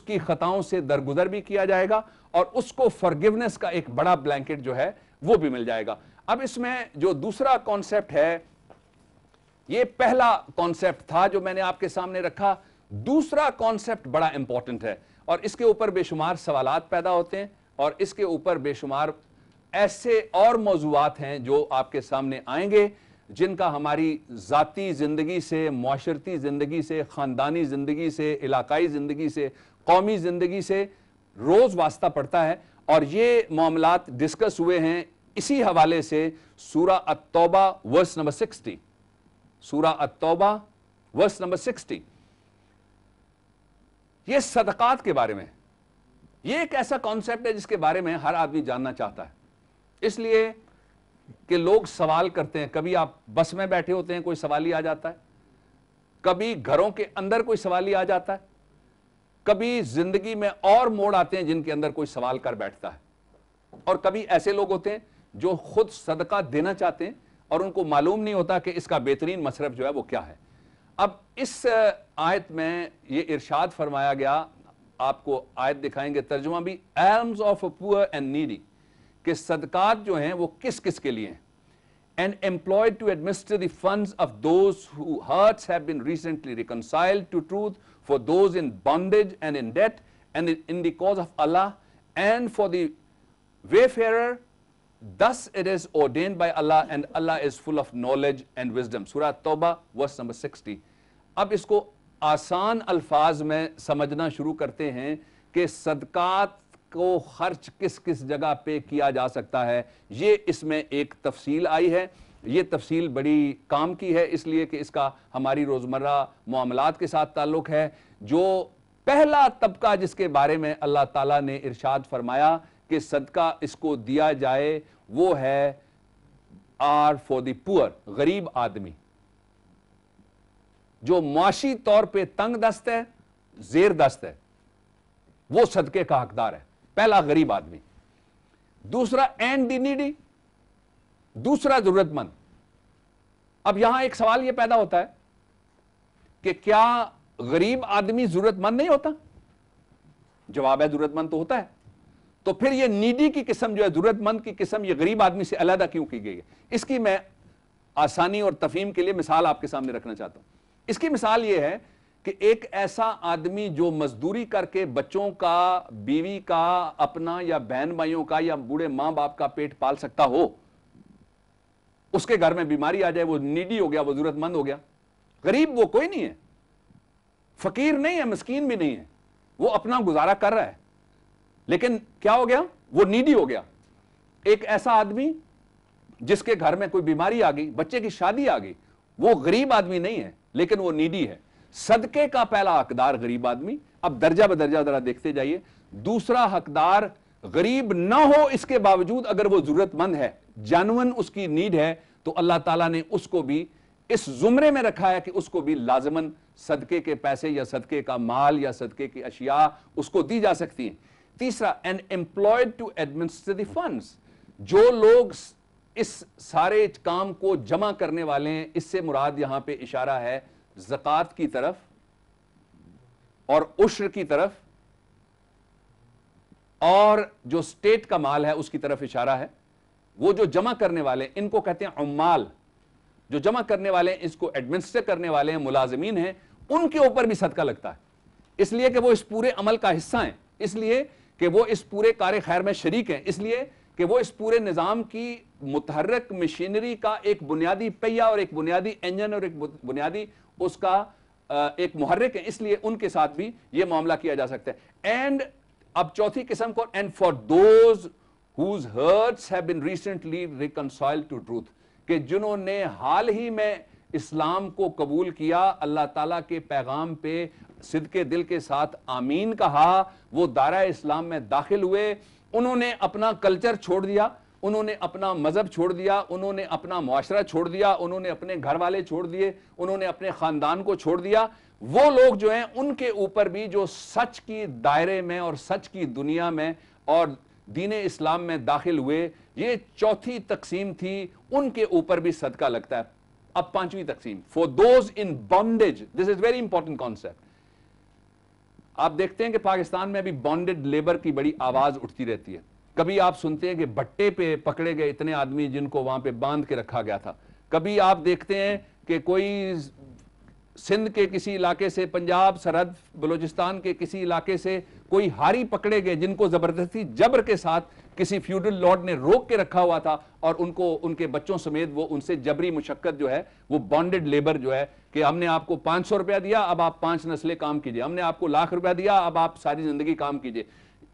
उसकी खताओं से दरगुजर भी किया जाएगा और उसको फॉरगिवनेस का एक बड़ा ब्लैंकेट जो है वो भी मिल जाएगा। अब इसमें जो दूसरा कॉन्सेप्ट है, ये पहला कॉन्सेप्ट था जो मैंने आपके सामने रखा। दूसरा कॉन्सेप्ट बड़ा इंपॉर्टेंट है और इसके ऊपर बेशुमार सवालात पैदा होते हैं और इसके ऊपर बेशुमार ऐसे और मौजूआत हैं जो आपके सामने आएंगे जिनका हमारी ज़ाती ज़िंदगी से, मुआशरती ज़िंदगी से, ख़ानदानी ज़िंदगी से, इलाकाई ज़िंदगी से, कौमी ज़िंदगी से रोज़ वास्ता पड़ता है। और ये मामलात डिस्कस हुए हैं इसी हवाले से सूरा अत-तौबा वर्स नंबर 60, सूरा अत-तौबा वर्स नंबर 60। ये सदकात के बारे में, ये एक ऐसा कॉन्सेप्ट है जिसके बारे में हर आदमी जानना चाहता है, इसलिए कि लोग सवाल करते हैं। कभी आप बस में बैठे होते हैं, कोई सवाली आ जाता है, कभी घरों के अंदर कोई सवाली आ जाता है, कभी जिंदगी में और मोड़ आते हैं जिनके अंदर कोई सवाल कर बैठता है, और कभी ऐसे लोग होते हैं जो खुद सदका देना चाहते हैं और उनको मालूम नहीं होता कि इसका बेहतरीन मसरफ जो है वो क्या है। अब इस आयत में ये इरशाद फरमाया गया, आपको आयत दिखाएंगे, तर्जुमा भी, elms of a poor and needy, कि सदकात जो हैं वो किस किस के लिए हैं। And employed to administer the funds of those who hearts have been recently reconciled to truth, for those in bondage and in debt and in the cause of Allah and for the wayfarer, thus it is ordained by Allah and Allah is full of knowledge and wisdom. सूरह तौबा verse number 60। अब इसको आसान अल्फाज में समझना शुरू करते हैं कि सदकात को खर्च किस किस जगह पे किया जा सकता है। ये इसमें एक तफसील आई है, ये तफसील बड़ी काम की है इसलिए कि इसका हमारी रोज़मर्रा मामलात के साथ ताल्लुक़ है। जो पहला तबका जिसके बारे में अल्लाह ताला ने इरशाद फरमाया कि सदका इसको दिया जाए, वो है आर फॉर द पुअर, गरीब आदमी जो मुआशी तौर पे तंग दस्त है, जेर दस्त है, वो सदके का हकदार है। पहला गरीब आदमी, दूसरा एंड द नीडी, दूसरा जरूरतमंद। अब यहां एक सवाल यह पैदा होता है कि क्या गरीब आदमी जरूरतमंद नहीं होता? जवाब है जरूरतमंद तो होता है। तो फिर ये नीडी की किस्म जो है, जरूरतमंद की किस्म, ये गरीब आदमी से अलग क्यों की गई है? इसकी मैं आसानी और तफहीम के लिए मिसाल आपके सामने रखना चाहता हूं। इसकी मिसाल ये है कि एक ऐसा आदमी जो मजदूरी करके बच्चों का, बीवी का, अपना या बहन भाइयों का या बूढ़े मां बाप का पेट पाल सकता हो, उसके घर में बीमारी आ जाए, वो नीडी हो गया, वो जरूरतमंद हो गया। गरीब वो कोई नहीं है, फकीर नहीं है, मिस्कीन भी नहीं है, वो अपना गुजारा कर रहा है, लेकिन क्या हो गया? वो नीडी हो गया। एक ऐसा आदमी जिसके घर में कोई बीमारी आ गई, बच्चे की शादी आ गई, वो गरीब आदमी नहीं है लेकिन वो नीडी है। सदके का पहला हकदार गरीब आदमी। अब दर्जा बदर्जा जरा देखते जाइए। दूसरा हकदार गरीब ना हो, इसके बावजूद अगर वो जरूरतमंद है, जानवन उसकी नीड है, तो अल्लाह ताला ने उसको भी इस जुमरे में रखा है कि उसको भी लाजमन सदके के पैसे या सदके का माल या सदके की अशिया उसको दी जा सकती हैं। तीसरा, and employed to administer the funds, जो लोग इस सारे काम को जमा करने वाले हैं, इससे मुराद यहां पे इशारा है ज़कात की तरफ और उश्र की तरफ, और जो स्टेट का माल है उसकी तरफ इशारा है। वो जो जमा करने वाले, इनको कहते हैं उम्माल, जो जमा करने वाले हैं, इसको एडमिनिस्टर करने वाले हैं, मुलाजिमीन हैं, उनके ऊपर भी सदका लगता है, इसलिए कि वो इस पूरे अमल का हिस्सा हैं, इसलिए कि वो इस पूरे कार्य खैर में शरीक हैं, इसलिए कि वो इस पूरे निज़ाम की मुतहर्रिक मशीनरी का एक बुनियादी पहिया और एक बुनियादी इंजन और एक बुनियादी उसका एक मुहर्रिक है, इसलिए उनके साथ भी ये मामला किया जा सकता है। एंड अब चौथी किस्म को, and for those whose hearts have been recently reconciled to truth, कि जिन्होंने हाल ही में इस्लाम को कबूल किया, अल्लाह ताला के पैगाम पे सिद्के दिल के साथ आमीन कहा, वो दायरा इस्लाम में दाखिल हुए, उन्होंने अपना कल्चर छोड़ दिया, उन्होंने अपना मजहब छोड़ दिया, उन्होंने अपना मुआशरा छोड़ दिया, उन्होंने अपने घर वाले छोड़ दिए, उन्होंने अपने खानदान को छोड़ दिया। वो लोग जो हैं उनके ऊपर भी जो सच की दायरे में और सच की दुनिया में और दीन इस्लाम में दाखिल हुए, ये चौथी तकसीम थी, उनके ऊपर भी सदका लगता है। अब पांचवी तकसीम, for those in bondage, this is very important concept. آپ دیکھتے ہیں کہ پاکستان میں ابھی بانڈڈ لیبر کی بڑی آواز اٹھتی رہتی ہے. کبھی آپ سنتے ہیں کہ بھٹے پہ پکڑے گئے اتنے آدمی جن کو وہاں پہ باندھ کے رکھا گیا تھا. کبھی آپ دیکھتے ہیں کہ کوئی سندھ کے کسی علاقے سے، پنجاب سرحد بلوچستان کے کسی علاقے سے کوئی ہاری پکڑے گئے جن کو زبردستی جبر کے ساتھ کسی فیوڈل لارڈ نے روک کے رکھا ہوا تھا، اور ان کو ان کے بچوں سمیت وہ ان سے جبری مشقت جو ہے وہ بانڈڈ لیبر جو ہے کہ ہم نے آپ کو 500 روپیہ دیا، اب آپ 5 نسلیں کام کیجئے، ہم نے آپ کو ₹1,00,000 دیا، اب آپ ساری زندگی کام کیجئے.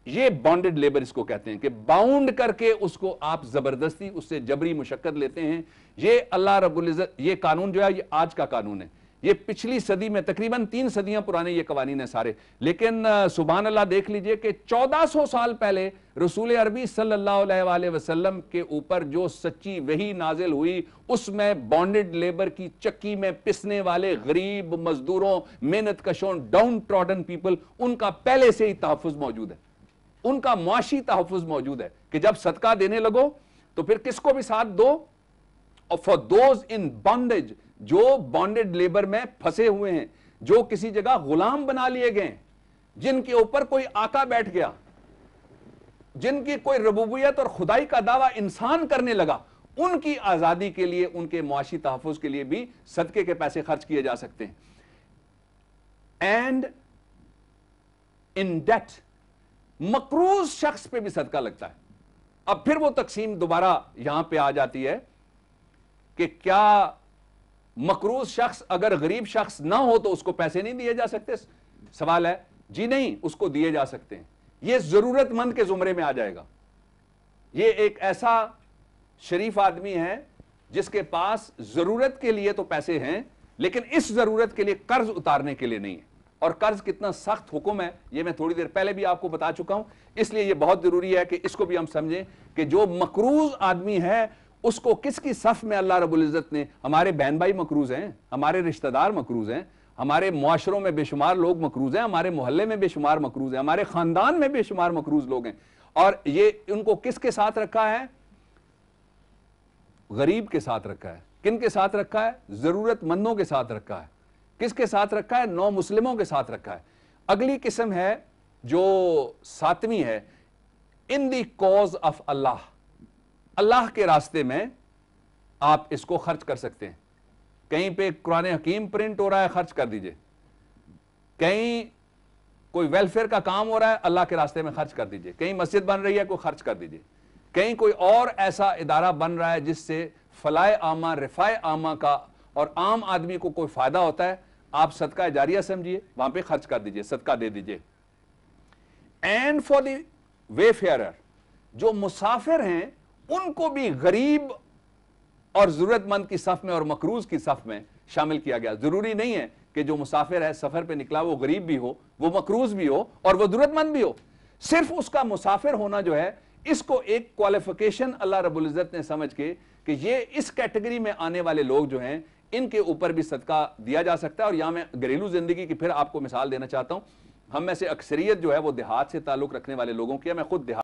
یہ بانڈڈ لیبر اس کو کہتے ہیں کہ باؤنڈ کر کے اس کو آپ زبردستی اس سے جبری مشقت لیتے ہیں. یہ اللہ رب العزت، یہ قانون جو ہے یہ آج کا قانون ہے. یہ پچھلی صدی میں تقریباً 3 صدیاں پرانے یہ قوانین ہیں سارے. لیکن سبحان اللہ دیکھ لیجئے کہ 1400 سال پہلے رسول عربی صلی اللہ علیہ وآلہ وسلم کے اوپر جو سچی وحی نازل ہوئی، اس میں بانڈڈ لیبر کی چکی میں پسنے والے غریب مزدوروں، محنت کشوں، ڈاؤن ٹراڈن پیپل، ان کا پہلے سے ہی تحفظ موجود ہے. ان کا معاشی تحفظ موجود ہے کہ جب صدقہ دینے لگو تو پھر کس کو بھی ساتھ دو. اور فار دوز ان بانڈیج، جو بانڈڈ لیبر میں پھنسے ہوئے ہیں، جو کسی جگہ غلام بنا لیے گئے، جن کے اوپر کوئی آقا بیٹھ گیا، جن کی کوئی ربوبیت اور خدائی کا دعویٰ انسان کرنے لگا، ان کی آزادی کے لیے، ان کے معاشی تحفظ کے لیے بھی صدقے کے پیسے خرچ کیے جا سکتے ہیں. اینڈ ان ڈیٹ، مقروض شخص پہ بھی صدقہ لگتا ہے. اب پھر وہ تقسیم دوبارہ یہاں پہ آ جاتی ہے کہ کیا مقروض شخص اگر غریب شخص نہ ہو تو اس کو پیسے نہیں دیے جا سکتے؟ سوال ہے جی نہیں، اس کو دیے جا سکتے ہیں. یہ ضرورت مند کے زمرے میں آ جائے گا. یہ ایک ایسا شریف آدمی ہے جس کے پاس ضرورت کے لیے تو پیسے ہیں، لیکن اس ضرورت کے لیے قرض اتارنے کے لیے نہیں ہے. اور قرض کتنا سخت حکم ہے یہ میں تھوڑی دیر پہلے بھی آپ کو بتا چکا ہوں. اس لیے یہ بہت ضروری ہے کہ اس کو بھی ہم سمجھیں کہ جو مقروض آدمی ہے اس کو کس کی صف میں اللہ رب العزت نے، ہمارے بہن بھائی مقروض ہیں، ہمارے رشتہ دار مقروض ہیں، ہمارے معاشروں میں بے شمار لوگ مقروض ہیں، ہمارے محلے میں بے شمار مقروض ہیں، ہمارے خاندان میں بے شمار مقروض لوگ ہیں. اور یہ ان کو کس کے ساتھ رکھا ہے؟ غریب کے ساتھ رکھا ہے. کن کے ساتھ رکھا ہے؟ ضرورت مندوں کے ساتھ رکھا ہے. کس کے ساتھ رکھا ہے؟ نو مسلموں کے ساتھ رکھا ہے. اگلی قسم ہے جو 7ویں ہے، ان دی کوز آف اللہ. اللہ کے راستے میں آپ اس کو خرچ کر سکتے ہیں. کہیں پہ قرآن حکیم پرنٹ ہو رہا ہے، خرچ کر دیجئے. کہیں کوئی ویلفیئر کا کام ہو رہا ہے، اللہ کے راستے میں خرچ کر دیجئے. کہیں مسجد بن رہی ہے، کوئی خرچ کر دیجئے. کہیں کوئی اور ایسا ادارہ بن رہا ہے جس سے فلاح عامہ، رفاع عامہ کا اور عام آدمی کو کوئی فائدہ ہوتا ہے، آپ صدقہ جاریہ سمجھیے، وہاں پہ خرچ کر دیجئے، صدقہ دے دیجئے. اینڈ فار دی وے فیئرر، جو مسافر ہیں ان کو بھی غریب اور ضرورت مند کی صف میں اور مقروض کی صف میں شامل کیا گیا. ضروری نہیں ہے کہ جو مسافر ہے، سفر پہ نکلا، وہ غریب بھی ہو، وہ مقروض بھی ہو اور وہ ضرورت مند بھی ہو. صرف اس کا مسافر ہونا جو ہے، اس کو ایک کوالیفیکیشن اللہ رب العزت نے سمجھ کے کہ یہ اس کیٹیگری میں آنے والے لوگ جو ہیں ان کے اوپر بھی صدقہ دیا جا سکتا ہے. اور یہاں میں گھریلو زندگی کی پھر آپ کو مثال دینا چاہتا ہوں. ہم میں سے اکثریت جو ہے وہ دیہات سے تعلق رکھنے والے لوگوں کی ہے. میں خود دیہات